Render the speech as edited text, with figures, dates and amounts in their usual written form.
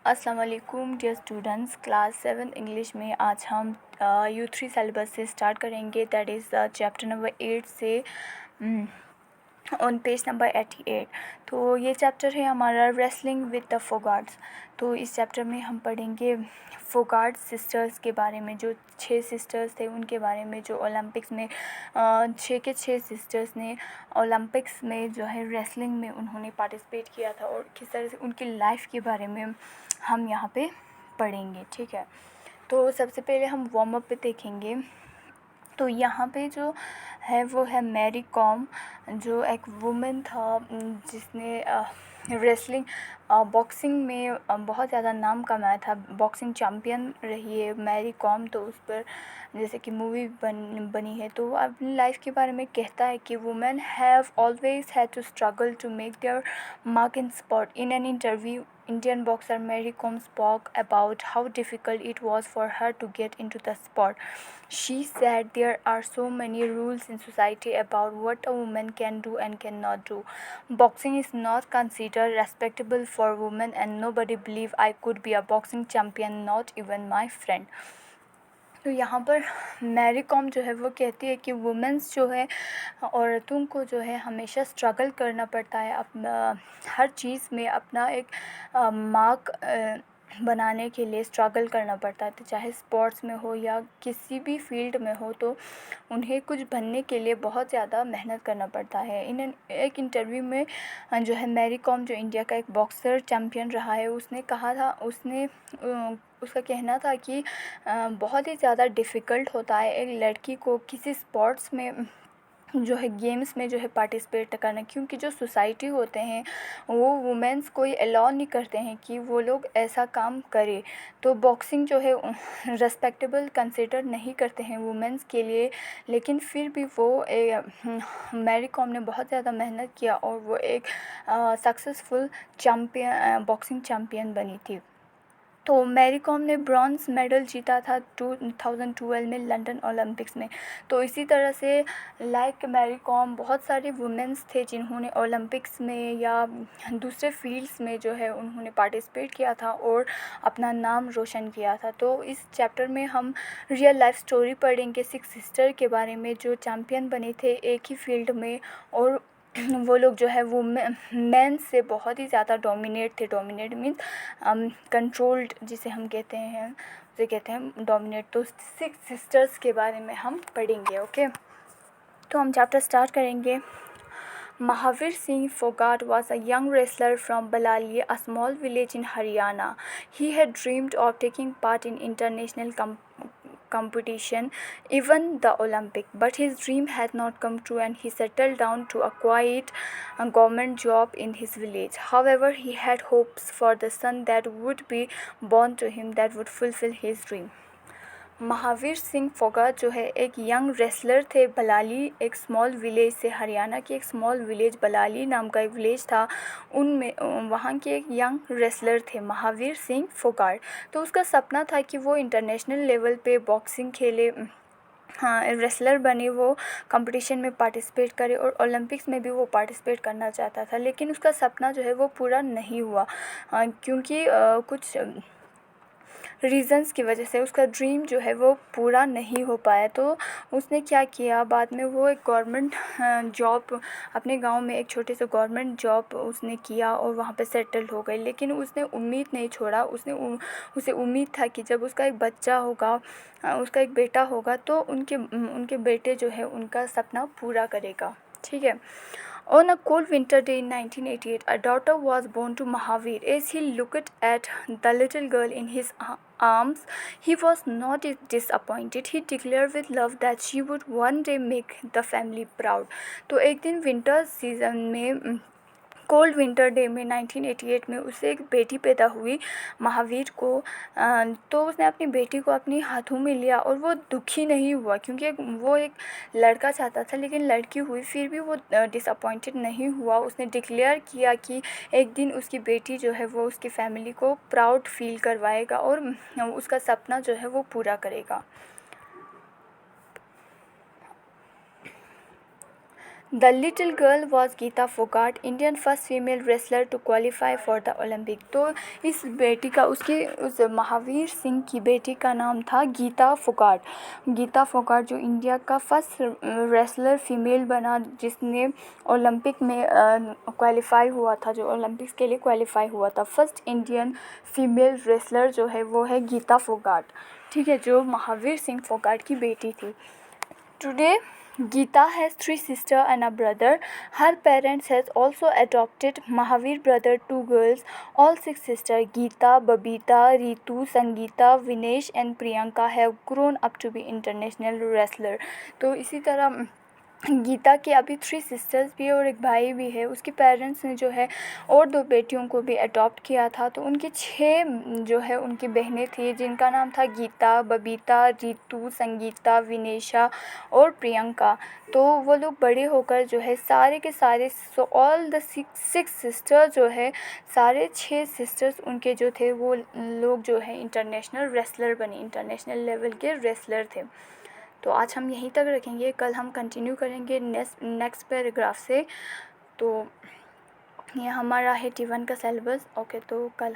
अस्सलाम वालेकुम dear students. Class 7 English में आज हम U3 सिलेबस से स्टार्ट करेंगे, दैट इज़ चैप्टर नंबर 8 से ऑन पेज नंबर 88। तो ये चैप्टर है हमारा रेसलिंग विद द फोगाट्स। तो इस चैप्टर में हम पढ़ेंगे फोगाट सिस्टर्स के बारे में, जो 6 सिस्टर्स थे उनके बारे में, जो ओलंपिक्स में 6 के 6 सिस्टर्स ने ओलंपिक्स में जो है रेसलिंग में उन्होंने पार्टिसिपेट किया था, और किस तरह से उनकी लाइफ के बारे में हम यहाँ पे पढ़ेंगे। ठीक है, तो सबसे पहले हम वार्म अप पे देखेंगे। तो यहाँ पे जो है वो है मैरी कॉम, जो एक वुमेन था जिसने रेसलिंग बॉक्सिंग में बहुत ज़्यादा नाम कमाया था, बॉक्सिंग चैम्पियन रही है मैरी कॉम। तो उस पर जैसे कि मूवी बनी है, तो वो अपनी लाइफ के बारे में कहता है कि women have always had to struggle to make their mark in sport. In an interview, Indian boxer Mary Kom spoke about how difficult it was for her to get into the sport. She said there are so many rules in society about what a woman can do and cannot do. Boxing is not considered respectable for women and nobody believed I could be a boxing champion, not even my friend. तो यहाँ पर Mary com जो है वो कहती है कि women's जो है, औरतों को जो है हमेशा स्ट्रगल करना पड़ता है अपना हर चीज़ में, अपना एक मार्क बनाने के लिए स्ट्रगल करना पड़ता है। तो चाहे स्पोर्ट्स में हो या किसी भी फील्ड में हो, तो उन्हें कुछ बनने के लिए बहुत ज़्यादा मेहनत करना पड़ता है। एक इंटरव्यू में जो है मैरी कॉम, जो इंडिया का एक बॉक्सर चैम्पियन रहा है, उसने कहा था, उसका कहना था कि बहुत ही ज़्यादा डिफ़िकल्ट होता है एक लड़की को किसी स्पोर्ट्स में जो है गेम्स में जो है पार्टिसिपेट करना, क्योंकि जो सोसाइटी होते हैं वो वुमेंस को अलाउ नहीं करते हैं कि वो लोग ऐसा काम करें। तो बॉक्सिंग जो है रेस्पेक्टेबल कंसिडर नहीं करते हैं वुमेंस के लिए, लेकिन फिर भी वो मैरी कॉम ने बहुत ज़्यादा मेहनत किया और वो एक सक्सेसफुल चैम्पियन, बॉक्सिंग चैम्पियन बनी थी। तो मैरी कॉम ने ब्रॉन्ज मेडल जीता था 2012 में लंदन ओलंपिक्स में। तो इसी तरह से लाइक मैरी कॉम बहुत सारे वुमेंस थे जिन्होंने ओलंपिक्स में या दूसरे फील्ड्स में जो है उन्होंने पार्टिसिपेट किया था और अपना नाम रोशन किया था। तो इस चैप्टर में हम रियल लाइफ स्टोरी पढ़ेंगे 6 सिस्टर के बारे में, जो चैम्पियन बने थे एक ही फील्ड में, और वो लोग जो है वो मैन से बहुत ही ज़्यादा डोमिनेट थे। डोमिनेट मीन्स कंट्रोल्ड, जिसे हम कहते हैं, उसे कहते हैं डोमिनेट। तो 6 सिस्टर्स के बारे में हम पढ़ेंगे। ओके, तो हम चैप्टर स्टार्ट करेंगे। Mahavir Singh Fogart was a young wrestler from Balali, a small village in Haryana. He had dreamed of taking part in international competition, even the Olympic, but his dream had not come true and he settled down to a quiet government job in his village. However, he had hopes for the son that would be born to him that would fulfill his dream. Mahavir Singh Phogat जो है एक young wrestler थे बलाली, एक small village से, हरियाणा की एक small village बलाली नाम का एक विलेज था, उनमें वहाँ के एक यंग रेसलर थे महावीर सिंह फोगाट। तो उसका सपना था कि वो इंटरनेशनल लेवल पे बॉक्सिंग खेले, हाँ रेसलर बने, वो कंपटीशन में पार्टिसिपेट करे और ओलंपिक्स में भी वो पार्टिसिपेट करना चाहता था। लेकिन उसका सपना जो है वो पूरा नहीं हुआ, क्योंकि कुछ रीज़न्स की वजह से उसका ड्रीम जो है वो पूरा नहीं हो पाया। तो उसने क्या किया, बाद में वो एक गवर्नमेंट जॉब, अपने गांव में एक छोटे से गवर्नमेंट जॉब उसने किया और वहाँ पे सेटल हो गई। लेकिन उसने उम्मीद नहीं छोड़ा, उसे उम्मीद था कि जब उसका एक बच्चा होगा, उसका एक बेटा होगा, तो उनके बेटे जो है उनका सपना पूरा करेगा। ठीक है। On a cold winter day in 1988, a daughter was born to Mahavir. As he looked at the little girl in his arms, he was not disappointed. He declared with love that she would one day make the family proud. तो एक दिन winter season में, cold winter day में 1988 में उसे एक बेटी पैदा हुई महावीर को। तो उसने अपनी बेटी को अपने हाथों में लिया और वो दुखी नहीं हुआ, क्योंकि वो एक लड़का चाहता था, लेकिन लड़की हुई, फिर भी वो डिसअपॉइंटेड नहीं हुआ। उसने डिक्लेयर किया कि एक दिन उसकी बेटी जो है वो उसकी फैमिली को प्राउड फील करवाएगा और उसका सपना जो है वो पूरा करेगा। The little girl was Geeta Phogat, Indian first female wrestler to qualify for the Olympic. तो इस बेटी का उस महावीर सिंह की बेटी का नाम था गीता फोगाट। गीता फोगाट जो इंडिया का फर्स्ट रेसलर फीमेल बना जिसने ओलंपिक में क्वालिफाई हुआ था, जो ओलंपिक्स के लिए क्वालिफाई हुआ था। फर्स्ट इंडियन फीमेल रेसलर जो है वो है गीता फोगाट, ठीक है, जो महावीर सिंह फोगाट की बेटी थी। Today Geeta has 3 sisters and a brother. Her parents has also adopted Mahavir brother 2 girls. All 6 sisters Geeta, Babita, Ritu, Sangeeta, Vinesh and Priyanka have grown up to be international wrestler. तो इसी तरह गीता की अभी 3 sisters भी है और एक भाई भी है। उसके पेरेंट्स ने जो है और 2 बेटियों को भी अडॉप्ट किया था। तो उनकी 6 जो है उनकी बहनें थी जिनका नाम था गीता, बबीता, रितु, संगीता, विनेशा और प्रियंका। तो वो लोग बड़े होकर जो है सारे के सारे ऑल द 6 सिस्टर जो है सारे 6 सिस्टर्स उनके जो थे वो लोग जो है इंटरनेशनल रेसलर बने, इंटरनेशनल लेवल के रेसलर थे। तो आज हम यहीं तक रखेंगे, कल हम कंटिन्यू करेंगे नेक्स्ट पैराग्राफ से। तो ये हमारा है T1 का सिलेबस। ओके, तो कल